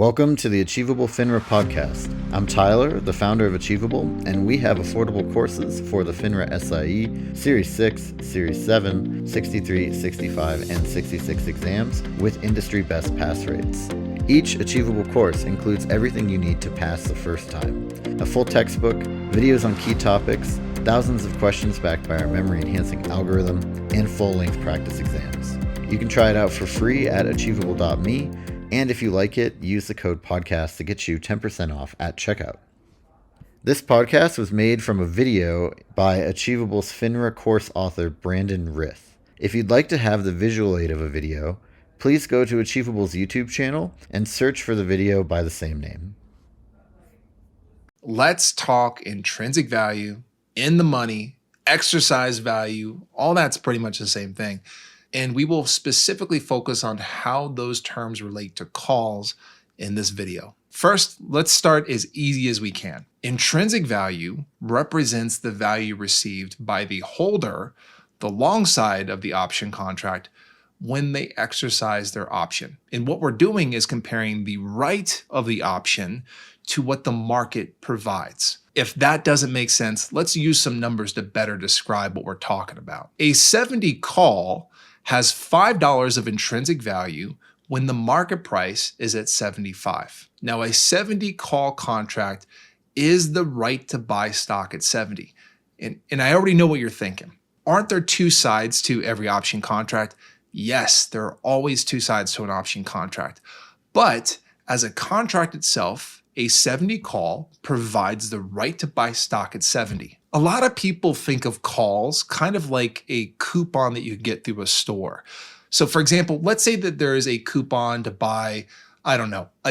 Welcome to the Achievable FINRA podcast. I'm Tyler, the founder of Achievable, and we have affordable courses for the FINRA SIE, Series 6, Series 7, 63, 65, and 66 exams with industry best pass rates. Each Achievable course includes everything you need to pass the first time. A full textbook, videos on key topics, thousands of questions backed by our memory-enhancing algorithm, and full-length practice exams. You can try it out for free at achievable.me. And if you like it, use the code podcast to get you 10% off at checkout. This podcast was made from a video by Achievable's FINRA course author, Brandon Rith. If you'd like to have the visual aid of a video, please go to Achievable's YouTube channel and search for the video by the same name. Let's talk intrinsic value, in the money, exercise value, all that's pretty much the same thing. And we will specifically focus on how those terms relate to calls in this video. First, let's start as easy as we can. Intrinsic value represents the value received by the holder, the long side of the option contract, when they exercise their option. And what we're doing is comparing the right of the option to what the market provides. If that doesn't make sense, let's use some numbers to better describe what we're talking about. A 70 call has $5 of intrinsic value when the market price is at 75. Now, a 70 call contract is the right to buy stock at 70. And I already know what you're thinking. Aren't there two sides to every option contract? Yes, there are always two sides to an option contract. But as a contract itself, a 70 call provides the right to buy stock at 70. A lot of people think of calls kind of like a coupon that you get through a store. So for example, let's say that there is a coupon to buy, a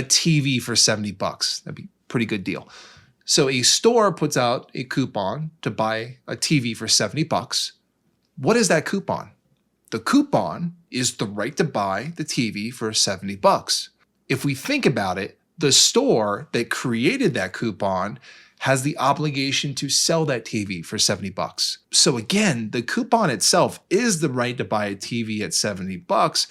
TV for 70 bucks. That'd be a pretty good deal. So a store puts out a coupon to buy a TV for 70 bucks. What is that coupon? The coupon is the right to buy the TV for 70 bucks. If we think about it, the store that created that coupon has the obligation to sell that TV for 70 bucks. So again, the coupon itself is the right to buy a TV at 70 bucks,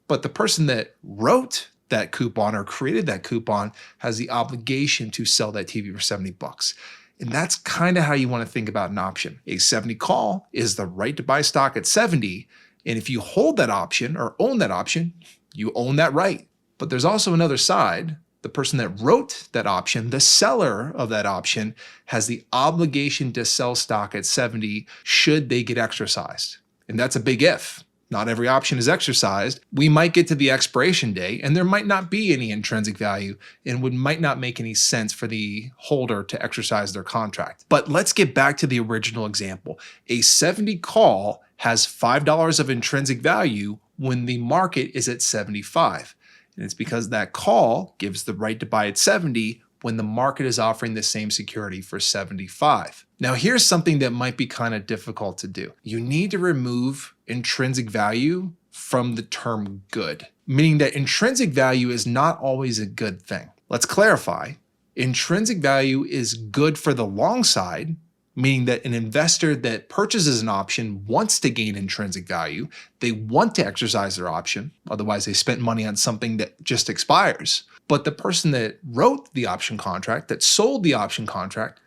but the person that wrote that coupon or created that coupon has the obligation to sell that TV for 70 bucks. And that's kind of how you want to think about an option. A 70 call is the right to buy stock at 70, and if you hold that option or own that option, you own that right. But there's also another side. The person that wrote that option, the seller of that option, has the obligation to sell stock at 70 should they get exercised. And that's a big if. Not every option is exercised. We might get to the expiration day and there might not be any intrinsic value and might not make any sense for the holder to exercise their contract. But let's get back to the original example. A 70 call has $5 of intrinsic value when the market is at 75. And it's because that call gives the right to buy at 70 when the market is offering the same security for 75. Now, here's something that might be kind of difficult to do. You need to remove intrinsic value from the term good, meaning that intrinsic value is not always a good thing. Let's clarify. Intrinsic value is good for the long side, meaning that an investor that purchases an option wants to gain intrinsic value. They want to exercise their option. Otherwise, they spent money on something that just expires. But the person that wrote the option contract, that sold the option contract,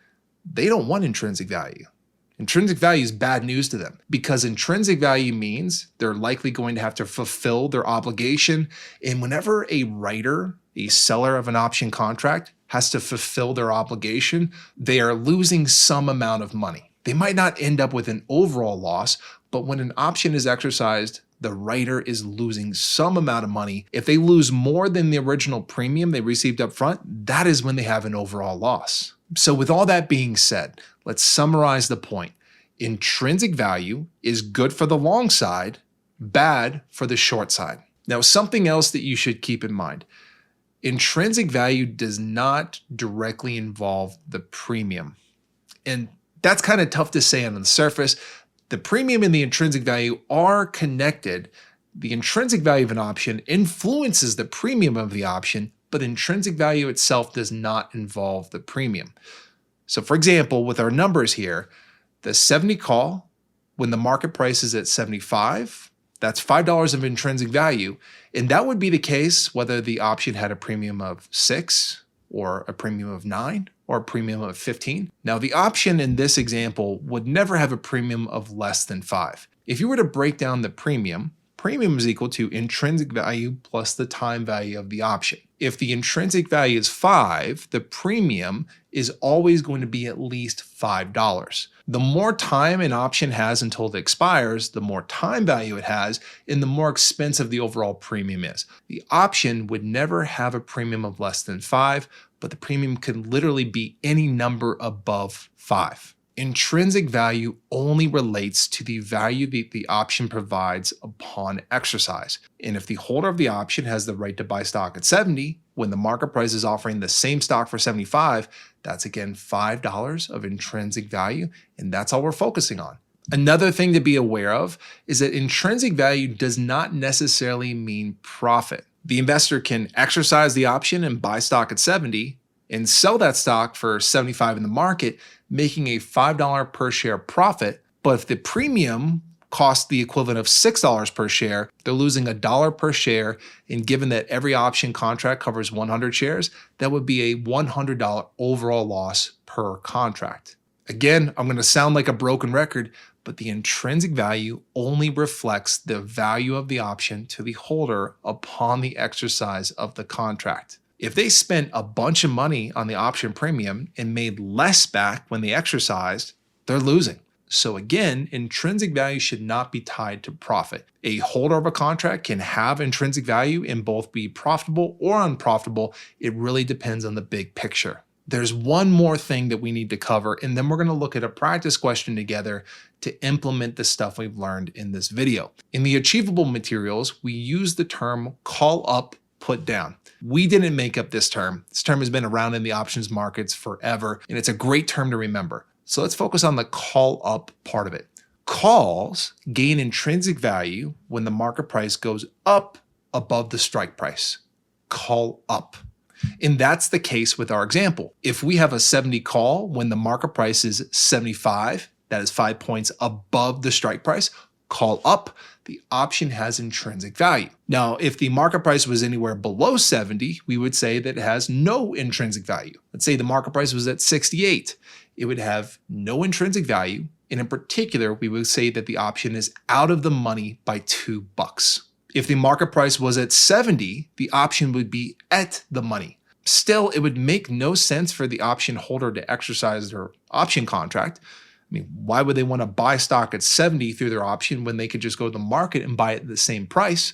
they don't want intrinsic value. Intrinsic value is bad news to them because intrinsic value means they're likely going to have to fulfill their obligation. And whenever a writer, a seller of an option contract, has to fulfill their obligation, they are losing some amount of money. They might not end up with an overall loss, but when an option is exercised, the writer is losing some amount of money. If they lose more than the original premium they received up front, that is when they have an overall loss. So with all that being said, let's summarize the point. Intrinsic value is good for the long side, bad for the short side. Now, something else that you should keep in mind. Intrinsic value does not directly involve the premium. And that's kind of tough to say on the surface. The premium and the intrinsic value are connected. The intrinsic value of an option influences the premium of the option, but intrinsic value itself does not involve the premium. So for example, with our numbers here, the 70 call, when the market price is at 75, That's $5 of intrinsic value. And that would be the case whether the option had a premium of 6 or a premium of 9 or a premium of 15. Now, the option in this example would never have a premium of less than 5. If you were to break down the premium is equal to intrinsic value plus the time value of the option. If the intrinsic value is 5, the premium is always going to be at least $5. The more time an option has until it expires, the more time value it has, and the more expensive the overall premium is. The option would never have a premium of less than 5, but the premium could literally be any number above 5. Intrinsic value only relates to the value that the option provides upon exercise. And if the holder of the option has the right to buy stock at 70, when the market price is offering the same stock for 75, that's again $5 of intrinsic value, and that's all we're focusing on. Another thing to be aware of is that intrinsic value does not necessarily mean profit. The investor can exercise the option and buy stock at 70 and sell that stock for 75 in the market, making a $5 per share profit. But if the premium costs the equivalent of $6 per share, they're losing $1 per share. And given that every option contract covers 100 shares, that would be a $100 overall loss per contract. Again, I'm going to sound like a broken record, but the intrinsic value only reflects the value of the option to the holder upon the exercise of the contract. If they spent a bunch of money on the option premium and made less back when they exercised, they're losing. So again, intrinsic value should not be tied to profit. A holder of a contract can have intrinsic value and both be profitable or unprofitable. It really depends on the big picture. There's one more thing that we need to cover, and then we're going to look at a practice question together to implement the stuff we've learned in this video. In the Achievable materials, we use the term call up, put down. We didn't make up this term. This term has been around in the options markets forever, and it's a great term to remember. So let's focus on the call up part of it. Calls gain intrinsic value when the market price goes up above the strike price. Call up. And that's the case with our example. If we have a 70 call when the market price is 75, that is 5 points above the strike price, call up, the option has intrinsic value. Now, if the market price was anywhere below 70, we would say that it has no intrinsic value. Let's say the market price was at 68. It would have no intrinsic value. And in particular, we would say that the option is out of the money by $2. If the market price was at 70, the option would be at the money. Still, it would make no sense for the option holder to exercise their option contract. I mean, why would they want to buy stock at 70 through their option when they could just go to the market and buy it at the same price?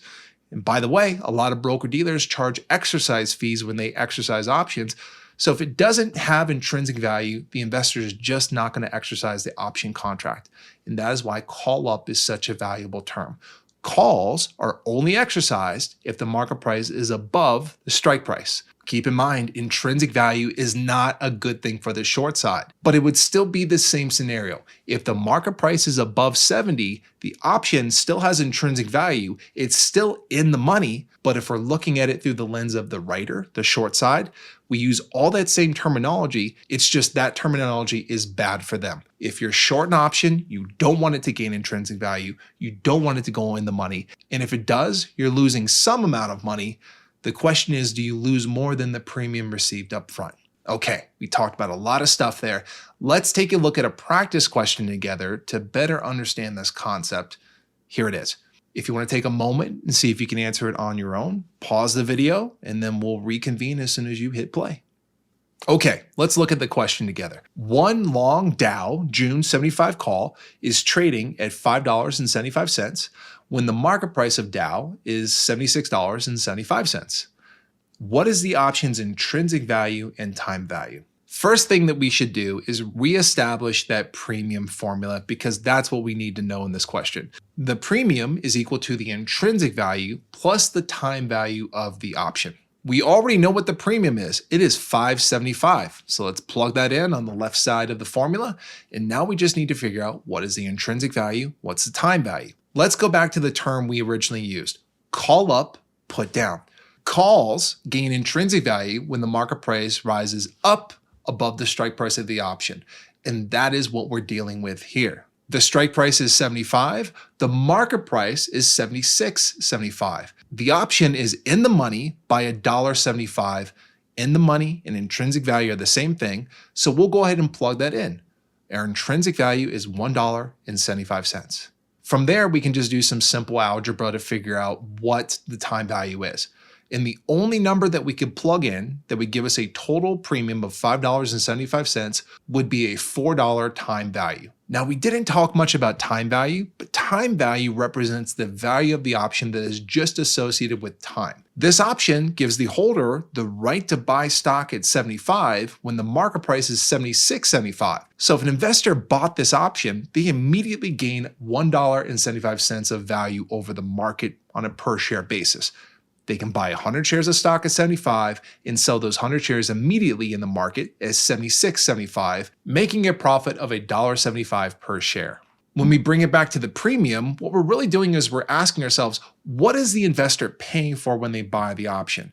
And by the way, a lot of broker dealers charge exercise fees when they exercise options. So if it doesn't have intrinsic value, the investor is just not going to exercise the option contract. And that is why call up is such a valuable term. Calls are only exercised if the market price is above the strike price. Keep in mind, intrinsic value is not a good thing for the short side, but it would still be the same scenario. If the market price is above 70, the option still has intrinsic value. It's still in the money, but if we're looking at it through the lens of the writer, the short side, we use all that same terminology. It's just that terminology is bad for them. If you're short an option, you don't want it to gain intrinsic value. You don't want it to go in the money. And if it does, you're losing some amount of money. The question is, do you lose more than the premium received up front? Okay, we talked about a lot of stuff there. Let's take a look at a practice question together to better understand this concept. Here it is. If you want to take a moment and see if you can answer it on your own, pause the video, and then we'll reconvene as soon as you hit play. Okay, let's look at the question together. One long Dow June 75 call is trading at $5.75 when the market price of Dow is $76.75. What is the option's intrinsic value and time value? First thing that we should do is reestablish that premium formula because that's what we need to know in this question. The premium is equal to the intrinsic value plus the time value of the option. We already know what the premium is. It is $5.75. So let's plug that in on the left side of the formula. And now we just need to figure out what is the intrinsic value, what's the time value. Let's go back to the term we originally used. Call up, put down. Calls gain intrinsic value when the market price rises up above the strike price of the option. And that is what we're dealing with here. The strike price is 75. The market price is 76.75. The option is in the money by $1.75. In the money and intrinsic value are the same thing, so we'll go ahead and plug that in. Our intrinsic value is $1.75. From there, we can just do some simple algebra to figure out what the time value is. And the only number that we could plug in that would give us a total premium of $5.75 would be a $4 time value. Now, we didn't talk much about time value, but time value represents the value of the option that is just associated with time. This option gives the holder the right to buy stock at 75 when the market price is 76.75. So if an investor bought this option, they immediately gain $1.75 of value over the market on a per share basis. They can buy 100 shares of stock at 75 and sell those 100 shares immediately in the market at 76.75, making a profit of $1.75 per share. When we bring it back to the premium, what we're really doing is we're asking ourselves, what is the investor paying for when they buy the option?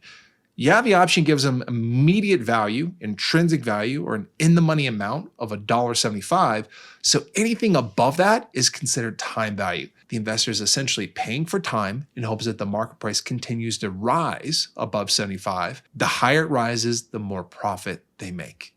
Yeah, the option gives them immediate value, intrinsic value, or an in-the-money amount of $1.75. So anything above that is considered time value. The investor is essentially paying for time in hopes that the market price continues to rise above 75. The higher it rises, the more profit they make.